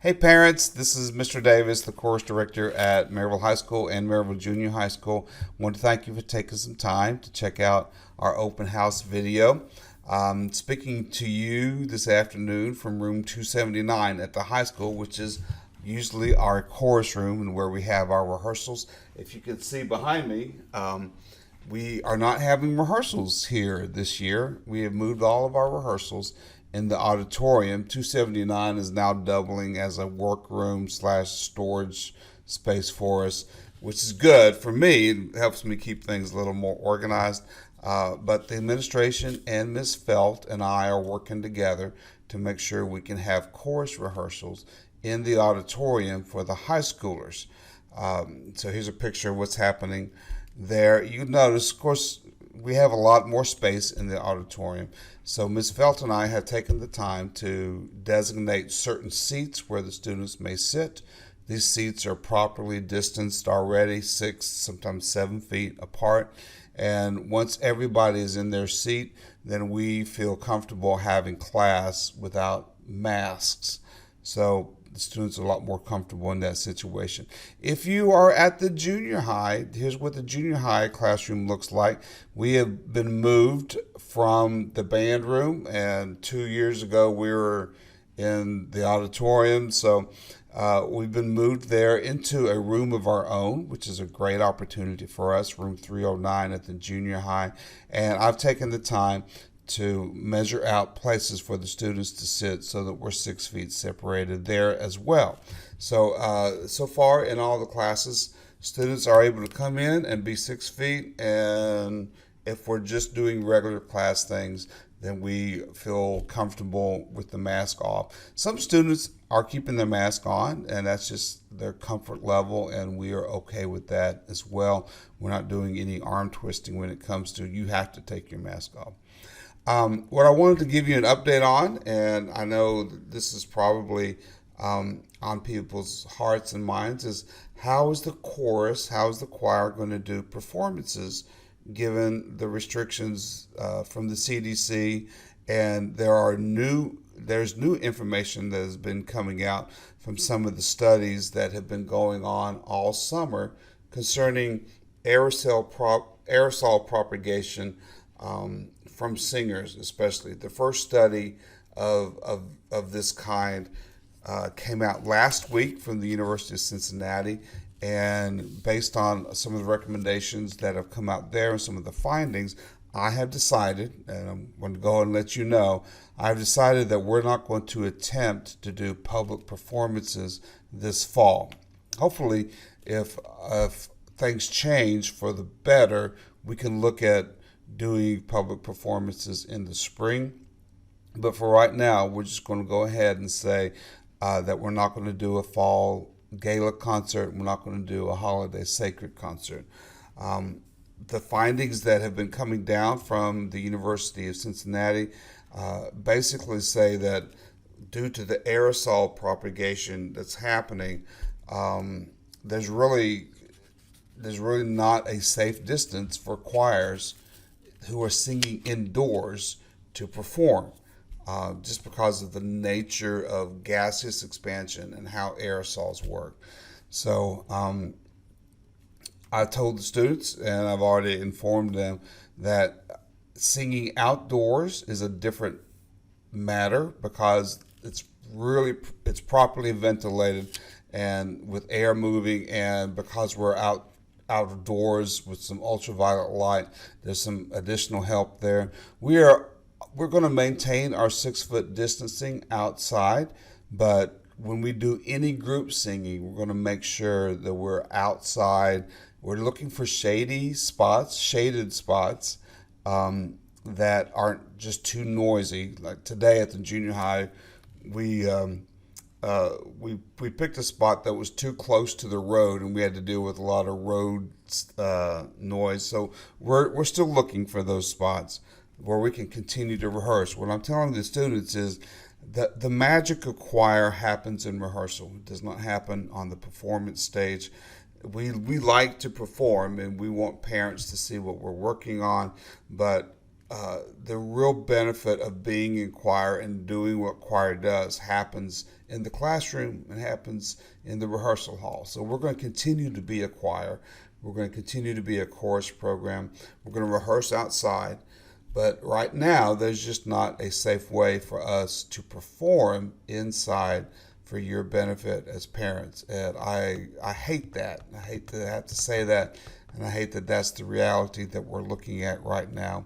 Hey parents, this is Mr. Davis, the course director at Maryville High School and Maryville Junior High School. I want to thank you for taking some time to check out our open house video. Speaking to you this afternoon from room 279 at the high school, which is usually our chorus room and where we have our rehearsals. If you can see behind me, we are not having rehearsals here this year. We have moved all of our rehearsals in the auditorium. 279 is now doubling as a workroom slash storage space for us, which is good for me. It helps me keep things a little more organized. But the administration and Ms. Felt and I are working together to make sure we can have chorus rehearsals in the auditorium for the high schoolers. So here's a picture of what's happening there. You notice, of course, we have a lot more space in the auditorium. So Ms. Felt and I have taken the time to designate certain seats where the students may sit. These seats are properly distanced already, 6, sometimes 7 feet apart. And once everybody is in their seat, then we feel comfortable having class without masks. So the students are a lot more comfortable in that situation. If you are at the junior high, here's what the junior high classroom looks like. We have been moved from the band room, and 2 years ago we were in the auditorium. So we've been moved there into a room of our own, which is a great opportunity for us, room 309 at the junior high. And I've taken the time to measure out places for the students to sit so that we're 6 feet separated there as well. So far in all the classes, students are able to come in and be 6 feet, and if we're just doing regular class things, then we feel comfortable with the mask off. Some students are keeping their mask on, and that's just their comfort level, and we are okay with that as well. We're not doing any arm twisting when it comes to you have to take your mask off. What I wanted to give you an update on, and I know that this is probably on people's hearts and minds, is how is the chorus, how is the choir going to do performances given the restrictions from the CDC, and there's new information that has been coming out from some of the studies that have been going on all summer concerning aerosol propagation from singers, especially. The first study of this kind came out last week from the University of Cincinnati, and based on some of the recommendations that have come out there and some of the findings, I have decided, and I'm going to go and let you know, I've decided that we're not going to attempt to do public performances this fall. Hopefully, if things change for the better, we can look at doing public performances in the spring. But for right now, we're just going to go ahead and say that we're not going to do a fall gala concert. We're not going to do a holiday sacred concert. The findings that have been coming down from the University of Cincinnati basically say that due to the aerosol propagation that's happening, there's really not a safe distance for choirs who are singing indoors to perform, just because of the nature of gaseous expansion and how aerosols work. So I told the students, and I've already informed them, that singing outdoors is a different matter because it's properly ventilated and with air moving, and because we're outdoors with some ultraviolet light, there's some additional help there. We're going to maintain our 6 foot distancing outside, but when we do any group singing, we're going to make sure that we're outside. We're looking for shaded spots that aren't just too noisy. Like today at the junior high, we picked a spot that was too close to the road, and we had to deal with a lot of road noise. So we're still looking for those spots where we can continue to rehearse. What I'm telling the students is that the magic of choir happens in rehearsal. It does not happen on the performance stage. We like to perform, and we want parents to see what we're working on, but the real benefit of being in choir and doing what choir does happens in the classroom and happens in the rehearsal hall. So we're going to continue to be a choir. We're going to continue to be a chorus program. We're going to rehearse outside. But right now, there's just not a safe way for us to perform inside for your benefit as parents. And I hate that. I hate to have to say that. And I hate that that's the reality that we're looking at right now.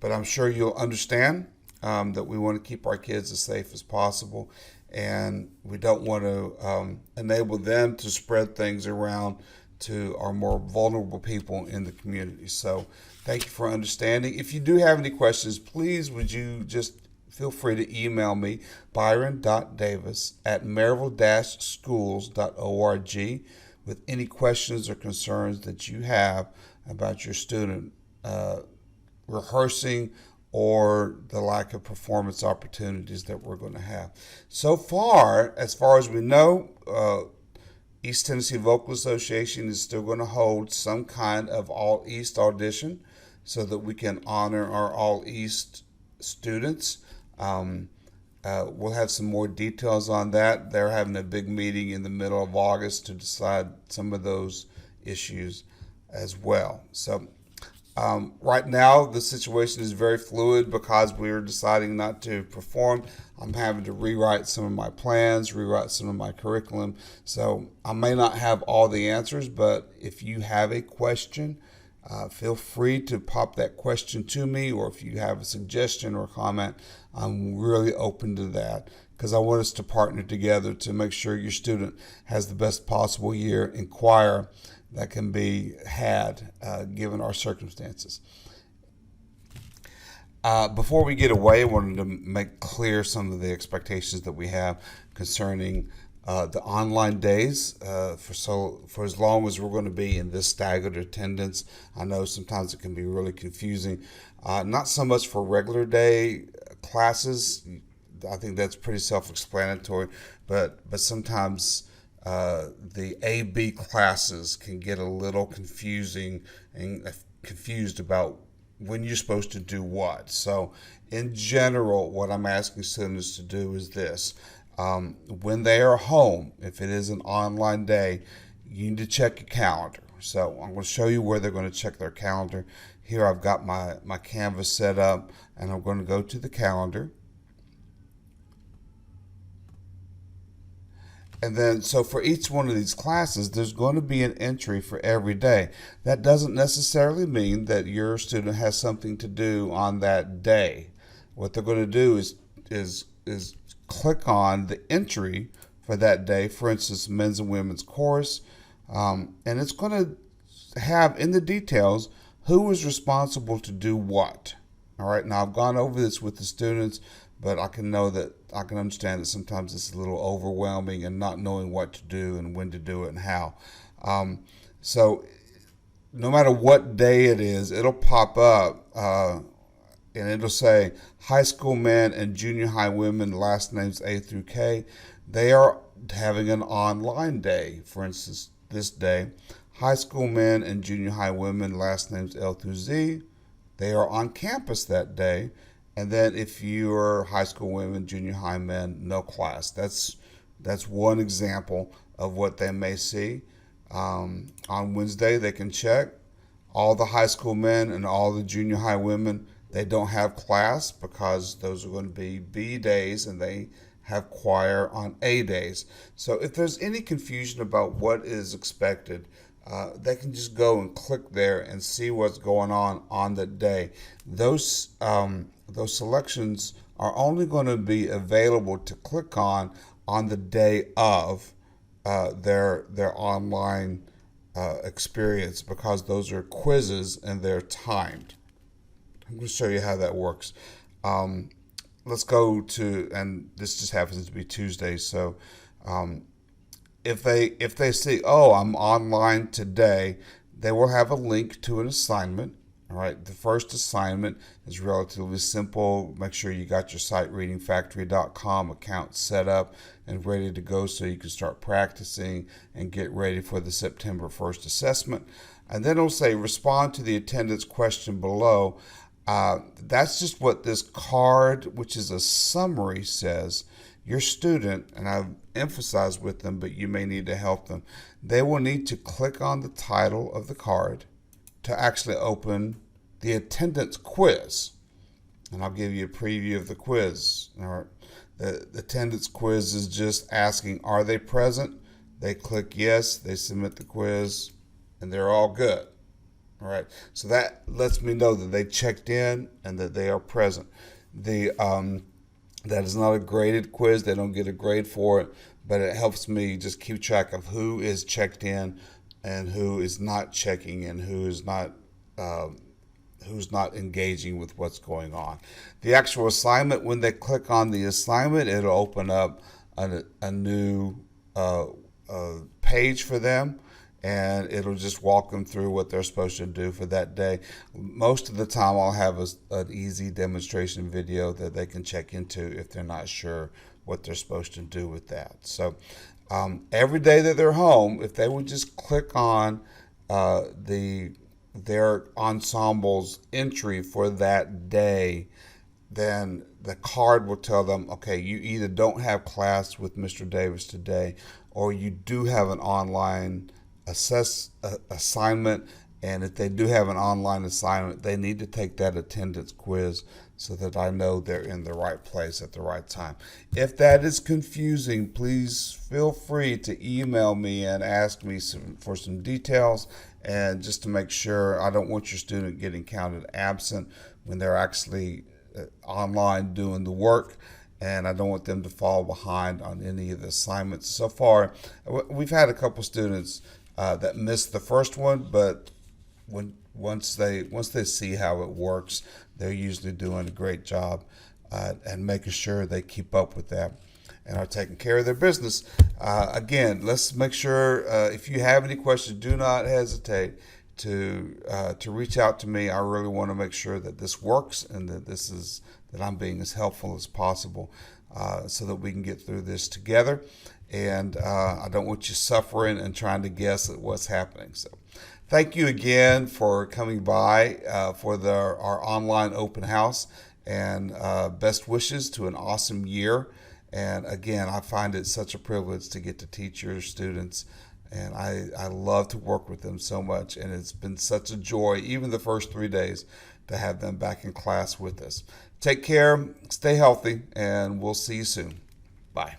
But I'm sure you'll understand that we want to keep our kids as safe as possible. And we don't want to enable them to spread things around to our more vulnerable people in the community. So thank you for understanding. If you do have any questions, please would you just feel free to email me, byron.davis@maryville-schools.org, with any questions or concerns that you have about your student rehearsing or the lack of performance opportunities that we're going to have. So far as we know, East Tennessee Vocal Association is still going to hold some kind of All East audition so that we can honor our All East students. We'll have some more details on that. They're having a big meeting in the middle of August to decide some of those issues as well. So right now, the situation is very fluid because we're deciding not to perform. I'm having to rewrite some of my plans, rewrite some of my curriculum. So I may not have all the answers, but if you have a question, feel free to pop that question to me, or if you have a suggestion or comment, I'm really open to that because I want us to partner together to make sure your student has the best possible year in choir that can be had given our circumstances. Before we get away, I wanted to make clear some of the expectations that we have concerning the online days for as long as we're going to be in this staggered attendance. I know sometimes it can be really confusing. Not so much for regular day classes. I think that's pretty self-explanatory, but sometimes the A-B classes can get a little confusing and confused about when you're supposed to do what. So in general, what I'm asking students to do is this. When they are home, if it is an online day, you need to check your calendar. So I'm going to show you where they're going to check their calendar. Here I've got my Canvas set up, and I'm going to go to the calendar. And then, so for each one of these classes, there's going to be an entry for every day. That doesn't necessarily mean that your student has something to do on that day. What they're going to do is click on the entry for that day. For instance, men's and women's chorus, and it's going to have in the details who is responsible to do what. All right. Now I've gone over this with the students, but I can understand that sometimes it's a little overwhelming and not knowing what to do and when to do it and how. So no matter what day it is, it'll pop up and it'll say high school men and junior high women, last names A through K. They are having an online day. For instance, this day, high school men and junior high women, last names L through Z. They are on campus that day. And then if you're high school women, junior high men, no class. That's one example of what they may see. On Wednesday, they can check all the high school men and all the junior high women. They don't have class because those are going to be B days, and they have choir on A days. So if there's any confusion about what is expected, they can just go and click there and see what's going on that day. Those selections are only going to be available to click on the day of their online experience, because those are quizzes and they're timed. I'm going to show you how that works. Let's go to, and this just happens to be Tuesday, so if they see, oh, I'm online today, they will have a link to an assignment. All right, the first assignment is relatively simple. Make sure you got your sitereadingfactory.com account set up and ready to go so you can start practicing and get ready for the September 1st assessment. And then it'll say respond to the attendance question below. That's just what this card, which is a summary, says. Your student, and I've emphasized with them, but you may need to help them, they will need to click on the title of the card to actually open the attendance quiz. And I'll give you a preview of the quiz. All right. The attendance quiz is just asking, are they present? They click yes, they submit the quiz, and they're all good. All right. So that lets me know that they checked in and that they are present. That is not a graded quiz. They don't get a grade for it, but it helps me just keep track of who is checked in and who is not checking and who's not engaging with what's going on. The actual assignment, when they click on the assignment, it'll open up a new page for them, and it'll just walk them through what they're supposed to do for that day. Most of the time I'll have an easy demonstration video that they can check into if they're not sure what they're supposed to do with that. So every day that they're home, if they would just click on their ensembles entry for that day, then the card will tell them, okay, you either don't have class with Mr. Davis today, or you do have an online assignment, and if they do have an online assignment, they need to take that attendance quiz so that I know they're in the right place at the right time. If that is confusing, please feel free to email me and ask me for some details, and just to make sure. I don't want your student getting counted absent when they're actually online doing the work, and I don't want them to fall behind on any of the assignments. So far, we've had a couple students that missed the first one, but once they see how it works, they're usually doing a great job and making sure they keep up with that and are taking care of their business. Again, let's make sure if you have any questions, do not hesitate to reach out to me. I really want to make sure that this works and that I'm being as helpful as possible so that we can get through this together. And I don't want you suffering and trying to guess at what's happening. So thank you again for coming by for our online open house, and best wishes to an awesome year. And again, I find it such a privilege to get to teach your students, and I love to work with them so much, and it's been such a joy, even the first 3 days, to have them back in class with us. Take care, stay healthy, and we'll see you soon. Bye.